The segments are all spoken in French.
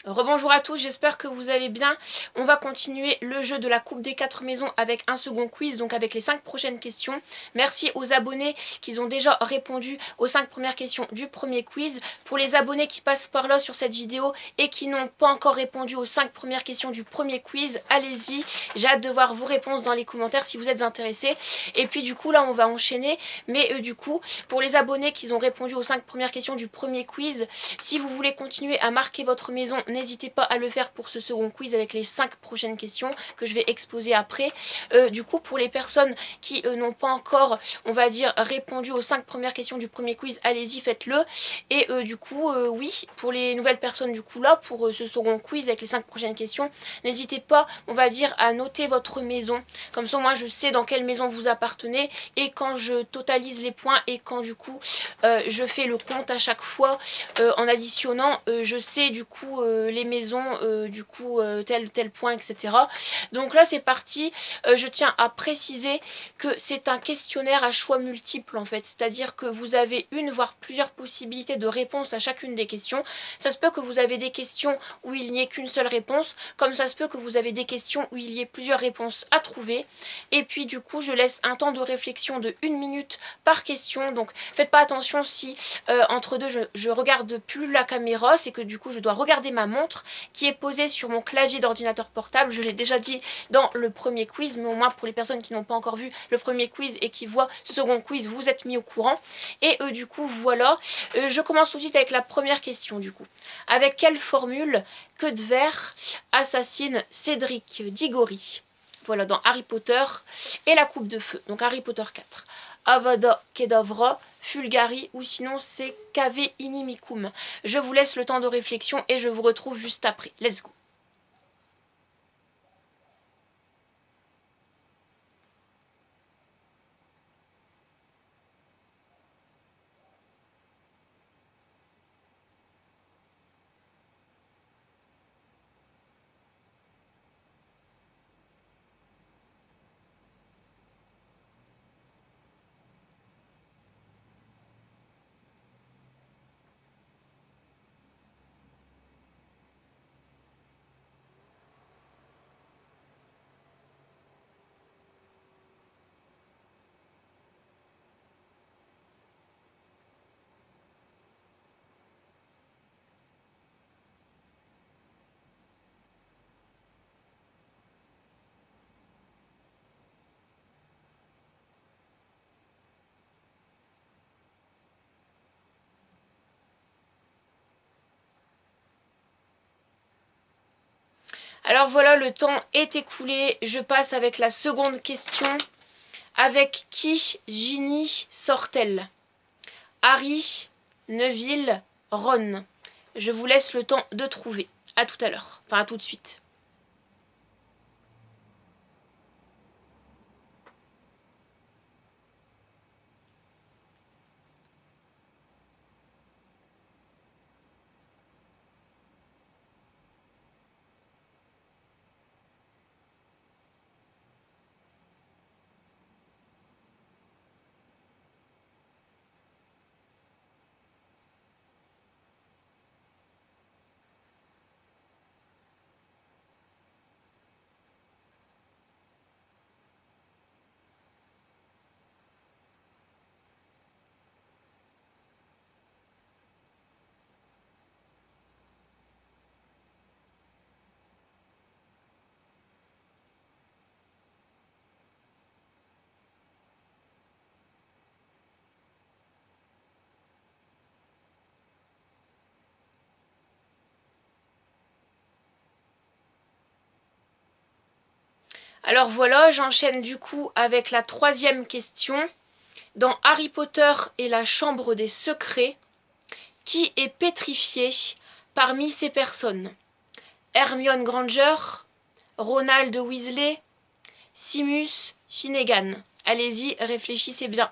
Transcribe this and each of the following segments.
Rebonjour à tous, j'espère que vous allez bien. On va continuer le jeu de la Coupe des 4 maisons avec un second quiz, donc avec les 5 prochaines questions. Merci aux abonnés qui ont déjà répondu aux 5 premières questions du premier quiz. Pour les abonnés qui passent par là sur cette vidéo et qui n'ont pas encore répondu aux 5 premières questions du premier quiz, allez-y, j'ai hâte de voir vos réponses dans les commentaires si vous êtes intéressés. Et puis du coup là on va enchaîner, mais du coup pour les abonnés qui ont répondu aux 5 premières questions du premier quiz, si vous voulez continuer à marquer votre maison, n'hésitez pas à le faire pour ce second quiz avec les 5 prochaines questions que je vais exposer après. Du coup, pour les personnes qui n'ont pas encore, on va dire, répondu aux 5 premières questions du premier quiz, allez-y, faites-le. Et du coup, oui, pour les nouvelles personnes, du coup, là, pour ce second quiz avec les 5 prochaines questions, n'hésitez pas, on va dire, à noter votre maison. Comme ça, moi, je sais dans quelle maison vous appartenez. Et quand je totalise les points et quand, du coup, je fais le compte à chaque fois en additionnant, je sais, du coup, les maisons, du coup, tel point, etc. Donc là, c'est parti. Je tiens à préciser que c'est un questionnaire à choix multiples, en fait. C'est-à-dire que vous avez une, voire plusieurs possibilités de réponse à chacune des questions. Ça se peut que vous avez des questions où il n'y ait qu'une seule réponse, comme ça se peut que vous avez des questions où il y ait plusieurs réponses à trouver. Et puis, du coup, je laisse un temps de réflexion de 1 minute par question. Donc, faites pas attention si entre deux, je regarde plus la caméra, c'est que du coup, je dois regarder ma montre qui est posée sur mon clavier d'ordinateur portable. Je l'ai déjà dit dans le premier quiz, mais au moins pour les personnes qui n'ont pas encore vu le premier quiz et qui voient ce second quiz, vous êtes mis au courant. Et du coup, voilà. Je commence tout de suite avec la première question, du coup. Avec quelle formule Queue de Verre assassine Cédric Diggory? Voilà, dans Harry Potter et la Coupe de Feu. Donc Harry Potter 4. Avada Kedavra, Fulgari, ou sinon c'est Cave Inimicum. Je vous laisse le temps de réflexion et je vous retrouve juste après. Let's go. Alors voilà, le temps est écoulé. Je passe avec la seconde question. Avec qui Ginny sort-elle? Harry, Neville, Ron. Je vous laisse le temps de trouver. A tout à l'heure. Enfin, à tout de suite. Alors voilà, j'enchaîne du coup avec la troisième question. Dans Harry Potter et la Chambre des Secrets, qui est pétrifié parmi ces personnes? Hermione Granger, Ronald Weasley, Seamus Finnegan. Allez-y, réfléchissez bien.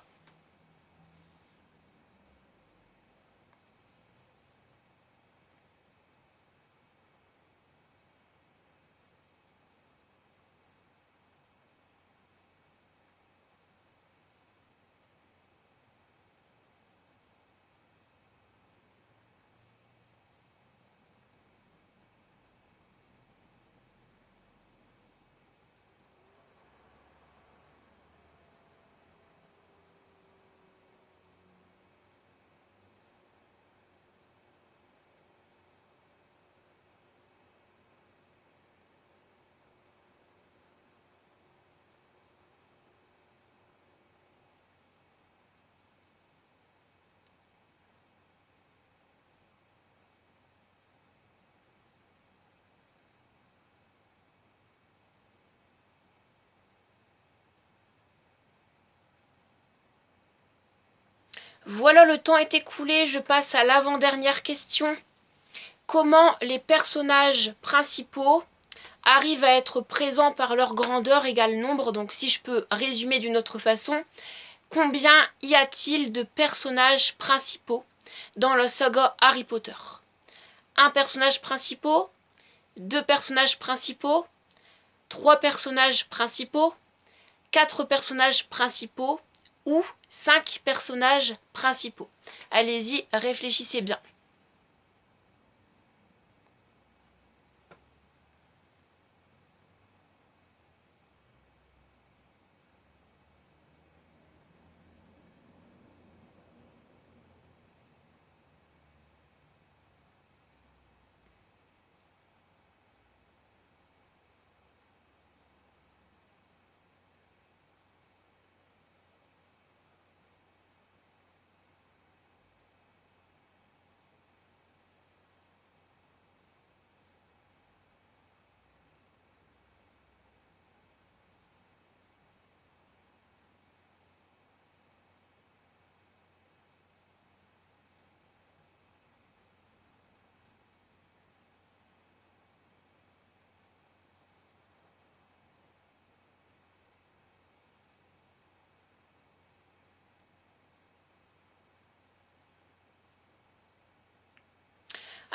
Voilà, le temps est écoulé, je passe à l'avant-dernière question. Comment les personnages principaux arrivent à être présents par leur grandeur égale nombre? Donc si je peux résumer d'une autre façon, combien y a-t-il de personnages principaux dans la saga Harry Potter? Un personnage principal, deux personnages principaux, trois personnages principaux, quatre personnages principaux ou 5 personnages principaux. Allez-y, réfléchissez bien.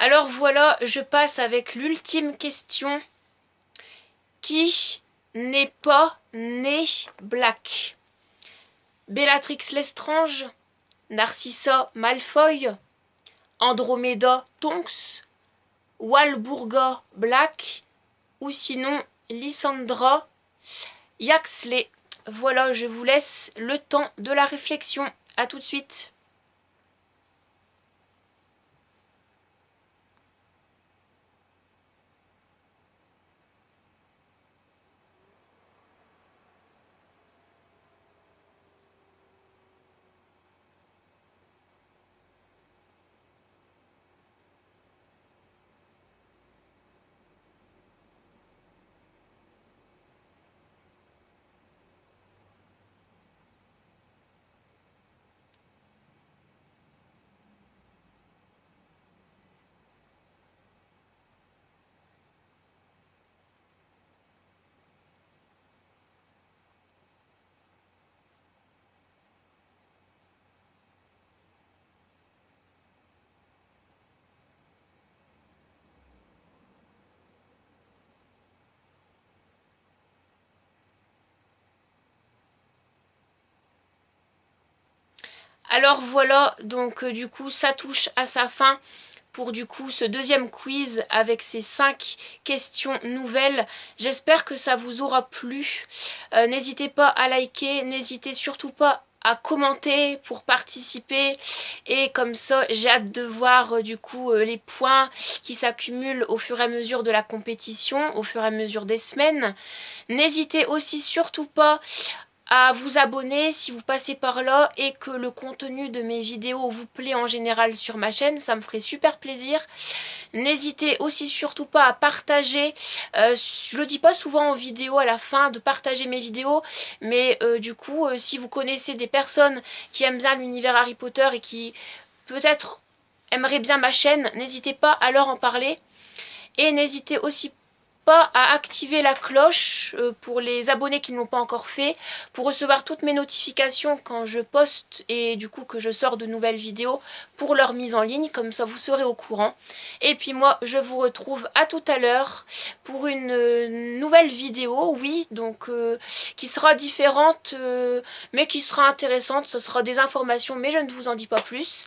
Alors voilà, je passe avec l'ultime question. Qui n'est pas né Black? Bellatrix Lestrange, Narcissa Malfoy, Andromeda Tonks, Walburga Black ou sinon Lysandra Yaxley. Voilà, je vous laisse le temps de la réflexion. A tout de suite. Alors voilà, donc du coup ça touche à sa fin pour du coup ce deuxième quiz avec ces 5 questions nouvelles. J'espère que ça vous aura plu. N'hésitez pas à liker, n'hésitez surtout pas à commenter pour participer et comme ça j'ai hâte de voir du coup les points qui s'accumulent au fur et à mesure de la compétition, au fur et à mesure des semaines. N'hésitez aussi surtout pas à vous abonner si vous passez par là et que le contenu de mes vidéos vous plaît en général sur ma chaîne, ça me ferait super plaisir. N'hésitez aussi surtout pas à partager, je le dis pas souvent en vidéo à la fin de partager mes vidéos, mais du coup si vous connaissez des personnes qui aiment bien l'univers Harry Potter et qui peut-être aimeraient bien ma chaîne, n'hésitez pas à leur en parler. Et n'hésitez aussi pas à activer la cloche pour les abonnés qui ne l'ont pas encore fait, pour recevoir toutes mes notifications quand je poste et du coup que je sors de nouvelles vidéos pour leur mise en ligne, comme ça vous serez au courant. Et puis moi je vous retrouve à tout à l'heure pour une nouvelle vidéo, oui, donc qui sera différente mais qui sera intéressante, ce sera des informations mais je ne vous en dis pas plus.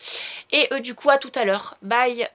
Et du coup à tout à l'heure, bye.